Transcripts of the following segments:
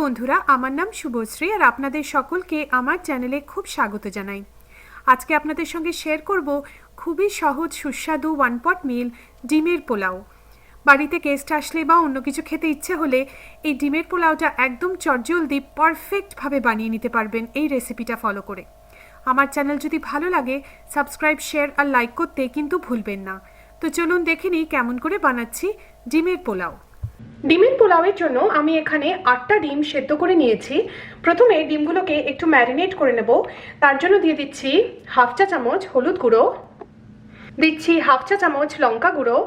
বন্ধুরা, আমার নাম শুভশ্রী আর আপনাদের সকলকে আমার চ্যানেলে খুব স্বাগত জানাই। আজকে আপনাদের সঙ্গে শেয়ার করব খুবই সহজ সুস্বাদু ওয়ান পট মিল ডিমের পোলাও। বাড়িতে গেস্ট আসলে বা অন্য কিছু খেতে ইচ্ছে হলে এই ডিমের পোলাওটা একদম চটজলদি পারফেক্টভাবে বানিয়ে নিতে পারবেন এই রেসিপিটা ফলো করে। আমার চ্যানেল যদি ভালো লাগে সাবস্ক্রাইব, শেয়ার আর লাইক করতে কিন্তু ভুলবেন না। তো চলুন দেখে নিই কেমন করে বানাচ্ছি ডিমের পোলাও। ডিমের পোলাওয়ের জন্য আমি এখানে 8টা ডিম সেদ্ধ করে নিয়েছি। প্রথমে ডিমগুলোকে একটু ম্যারিনেট করে নেব। তার জন্য দিয়ে দিচ্ছি হাফ চা চামচ হলুদ গুঁড়ো, দিচ্ছি হাফ চা চামচ লঙ্কা গুঁড়ো,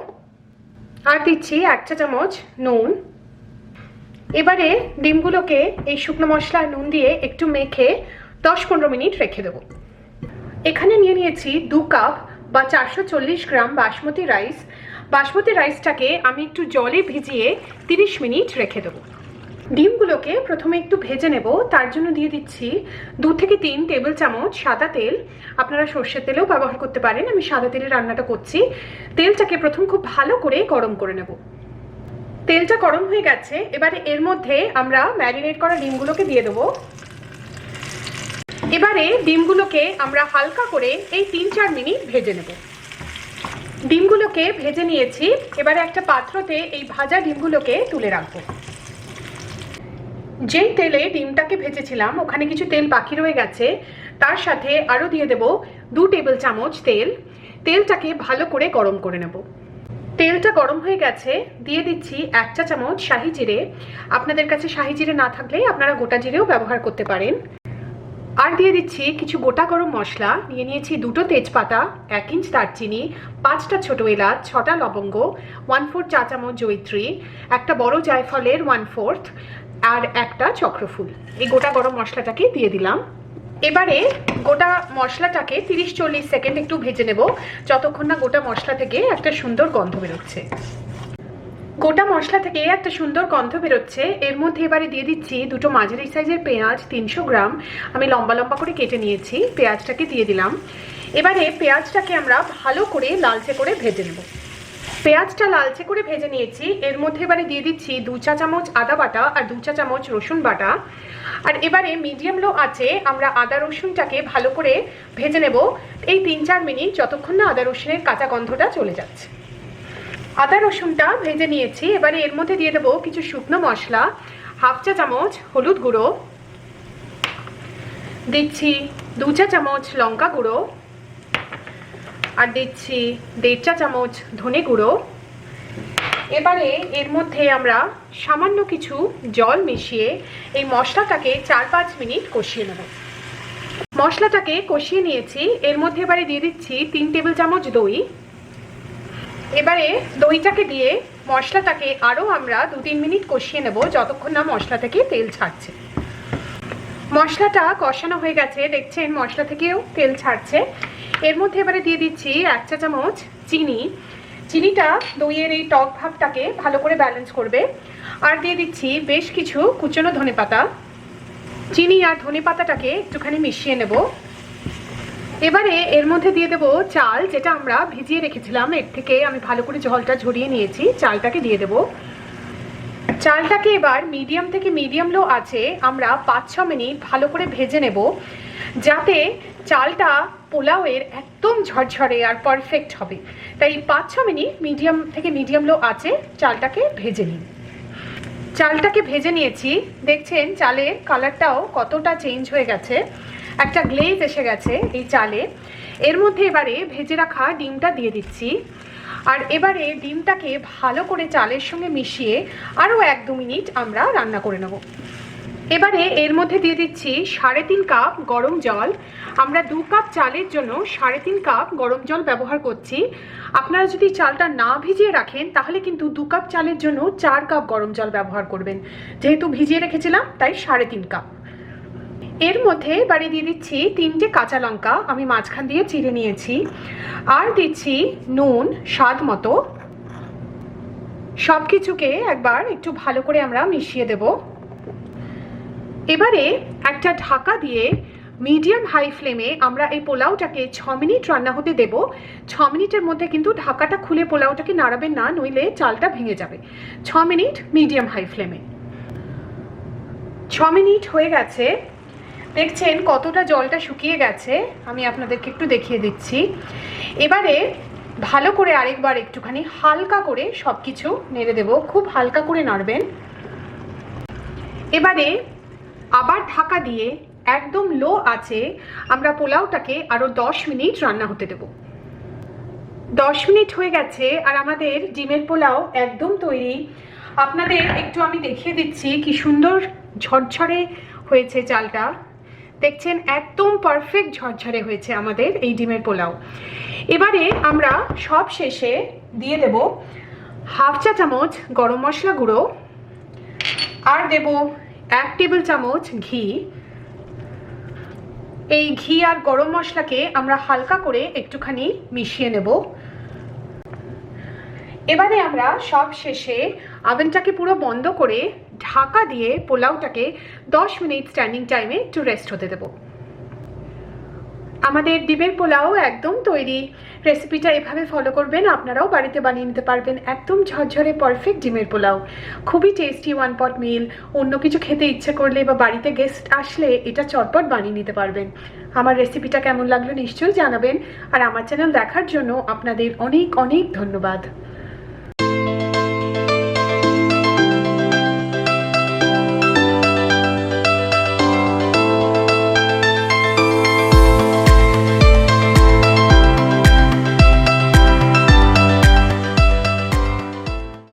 আর দিচ্ছি 1 চা চামচ নুন। এবারে ডিমগুলোকে এই শুকনো মশলা নুন দিয়ে একটু মেখে 10-15 মিনিট রেখে দেব। এখানে নিয়ে নিয়েছি 2 কাপ বা 440 গ্রাম বাসমতি রাইস। বাসমতি রাইসটাকে আমি একটু জলে ভিজিয়ে 30 মিনিট রেখে দেবো। ডিমগুলোকে প্রথমে একটু ভেজে নেব। তার জন্য দিয়ে দিচ্ছি 2 থেকে 3 টেবিল চামচ সাদা তেল। আপনারা সর্ষের তেলেও ব্যবহার করতে পারেন, আমি সাদা তেলে রান্নাটা করছি। তেলটাকে প্রথম খুব ভালো করে গরম করে নেব। তেলটা গরম হয়ে গেছে, এবারে এর মধ্যে আমরা ম্যারিনেট করা ডিমগুলোকে দিয়ে দেবো। এবারে ডিমগুলোকে আমরা হালকা করে এই 3-4 মিনিট ভেজে নেব। ডিমগুলোকে ভেজে নিয়েছি, এবারে একটা পাত্রতে এই ভাজা ডিমগুলোকে তুলে রাখবো। যেই তেলে ডিমটাকে ভেজেছিলাম ওখানে কিছু তেল বাকি রয়ে গেছে, তার সাথে আরও দিয়ে দেব 2 টেবিল চামচ তেল। তেলটাকে ভালো করে গরম করে নেব। তেলটা গরম হয়ে গেছে, দিয়ে দিচ্ছি 1 চা চামচ শাহি জিরে। আপনাদের কাছে শাহি জিরে না থাকলে আপনারা গোটা জিরেও ব্যবহার করতে পারেন। আর দিয়ে দিচ্ছি কিছু গোটা গরম মশলা। নিয়ে নিয়েছি 2টো তেজপাতা, 1 ইঞ্চ দারচিনি, 5টা ছোট এলাচ, 6টা লবঙ্গ, 1/4 চা চামচ জয়িত্রী, একটা বড় জায়ফলের 1/4 আর একটা চক্রফুল। এই গোটা গরম মশলাটাকে দিয়ে দিলাম। এবারে গোটা মশলাটাকে 30-40 সেকেন্ড একটু ভেজে নেব, যতক্ষণ না গোটা মশলা থেকে একটা সুন্দর গন্ধ বেরোচ্ছে। গোটা মশলা থেকে একটা সুন্দর গন্ধ বেরোচ্ছে। এর মধ্যে এবারে দিয়ে দিচ্ছি 2টো মাঝারি সাইজের পেঁয়াজ, 300 গ্রাম আমি লম্বা লম্বা করে কেটে নিয়েছি। পেঁয়াজটাকে দিয়ে দিলাম। এবারে পেঁয়াজটাকে আমরা ভালো করে লালচে করে ভেজে নেব। পেঁয়াজটা লালচে করে ভেজে নিয়েছি। এর মধ্যে এবারে দিয়ে দিচ্ছি 2 চা চামচ আদা বাটা আর 2 চা চামচ রসুন বাটা। আর এবারে মিডিয়াম লো আঁচে আমরা আদা রসুনটাকে ভালো করে ভেজে নেব এই 3-4 মিনিট, যতক্ষণ না আদা রসুনের কাঁচা গন্ধটা চলে যাচ্ছে। আদা রসুনটা ভেজে নিয়েছি। এবারে এর মধ্যে দিয়ে দেবো কিছু শুকনো মশলা। হাফ চা চামচ হলুদ গুঁড়ো, দিচ্ছি 2 চা চামচ লঙ্কা গুঁড়ো, আর দিচ্ছি 1.5 চা চামচ ধনে গুঁড়ো। এবারে এর মধ্যে আমরা সামান্য কিছু জল মিশিয়ে এই মশলাটাকে 4-5 মিনিট কষিয়ে নেব। মশলাটাকে কষিয়ে নিয়েছি। এর মধ্যে এবারে দিয়ে দিচ্ছি 3 টেবিল চামচ দই। এবারে দইটাকে দিয়ে মশলাটাকে আরও আমরা 2-3 মিনিট কষিয়ে নেব, যতক্ষণ না মশলা থেকে তেল ছাড়ছে। মশলাটা কষানো হয়ে গেছে, দেখছেন মশলা থেকেও তেল ছাড়ছে। এর মধ্যে এবারে দিয়ে দিচ্ছি 1 চা চামচ চিনি। চিনিটা দইয়ের এই টক ভাবটাকে ভালো করে ব্যালেন্স করবে। আর দিয়ে দিচ্ছি বেশ কিছু কুচনো ধনেপাতা। চিনি আর ধনেপাতাটাকে একটুখানি মিশিয়ে নেব। এবারে এর মধ্যে দিয়ে দেবো চাল, যেটা আমরা ভিজিয়ে রেখেছিলাম। এর থেকে আমি ভালো করে জলটা ঝরিয়ে নিয়েছি। চালটাকে দিয়ে দেবো। চালটাকে এবার মিডিয়াম থেকে মিডিয়াম লো আছে আমরা 5-6 মিনিট ভালো করে ভেজে নেব, যাতে চালটা পোলাওয়ের একদম ঝরঝরে আর পারফেক্ট হবে। তাই 5-6 মিনিট মিডিয়াম থেকে মিডিয়াম লো আছে চালটাকে ভেজে নিন। চালটাকে ভেজে নিয়েছি, দেখছেন চালের কালারটাও কতটা চেঞ্জ হয়ে গেছে, একটা গ্লেজ এসে গেছে এই চালে। এর মধ্যে এবারে ভেজে রাখা ডিমটা দিয়ে দিচ্ছি। আর এবারে ডিমটাকে ভালো করে চালের সঙ্গে মিশিয়ে আরও 1-2 মিনিট আমরা রান্না করে নেব। এবারে এর মধ্যে দিয়ে দিচ্ছি 3.5 কাপ গরম জল। আমরা 2 কাপ চালের জন্য 3.5 কাপ গরম জল ব্যবহার করছি। আপনারা যদি চালটা না ভিজিয়ে রাখেন তাহলে কিন্তু 2 কাপ চালের জন্য 4 কাপ গরম জল ব্যবহার করবেন। যেহেতু ভিজিয়ে রেখেছিলাম তাই 3.5 কাপ। এর মধ্যে এবারে দিয়ে দিচ্ছি 3টে কাঁচা লঙ্কা আমি মাঝখান দিয়ে চিড়ে নিয়েছি। আর দিচ্ছি নুন স্বাদ মতো। সব কিছুকে একবার একটু ভালো করে আমরা মিশিয়ে দেব। এবারে একটা ঢাকা দিয়ে মিডিয়াম হাই ফ্লেমে আমরা এই পোলাওটাকে 6 মিনিট রান্না হতে দেব। 6 মিনিটের মধ্যে কিন্তু ঢাকাটা খুলে পোলাওটাকে নাড়াবেন না, নইলে চালটা ভেঙে যাবে। 6 মিনিট মিডিয়াম হাই ফ্লেমে। 6 মিনিট হয়ে গেছে। দেখছেন কতটা জলটা শুকিয়ে গেছে, আমি আপনাদেরকে একটু দেখিয়ে দিচ্ছি। এবারে ভালো করে আরেকবার একটুখানি হালকা করে সব কিছু নেড়ে দেব, খুব হালকা করে নাড়বেন। এবারে আবার ঢাকা দিয়ে একদম লো আছে আমরা পোলাওটাকে আরও 10 মিনিট রান্না হতে দেব। 10 মিনিট হয়ে গেছে আর আমাদের ডিমের পোলাও একদম তৈরি। আপনাদের একটু আমি দেখিয়ে দিচ্ছি কি সুন্দর ঝরঝরে হয়েছে চালটা। দেখছেন একদম পারফেক্ট ঝরঝরে হয়েছে আমাদের এই ডিমের পোলাও। এবারে আমরা সব শেষে দিয়ে দেব হাফ চা চামচ গরম মশলা গুঁড়ো আর দেব 1 টেবিল চামচ ঘি। এই ঘি আর গরম মশলাকে আমরা হালকা করে একটুখানি মিশিয়ে নেব। এবারে আমরা সব শেষে ওভেনটাকে পুরো বন্ধ করে ঢাকা দিয়ে পোলাওটাকে 10 মিনিট স্ট্যান্ডিং টাইমে একটু রেস্ট হতে দেব। আমাদের ডিমের পোলাও একদম তৈরি। রেসিপিটা এভাবে ফলো করবেন, আপনারাও বাড়িতে বানিয়ে নিতে পারবেন একদম ঝরঝরে পারফেক্ট ডিমের পোলাও। খুবই টেস্টি ওয়ান পট মিল। অন্য কিছু খেতে ইচ্ছে করলে বা বাড়িতে গেস্ট আসলে এটা চটপট বানিয়ে নিতে পারবেন। আমার রেসিপিটা কেমন লাগলো নিশ্চয়ই জানাবেন। আর আমার চ্যানেল দেখার জন্য আপনাদের অনেক অনেক ধন্যবাদ।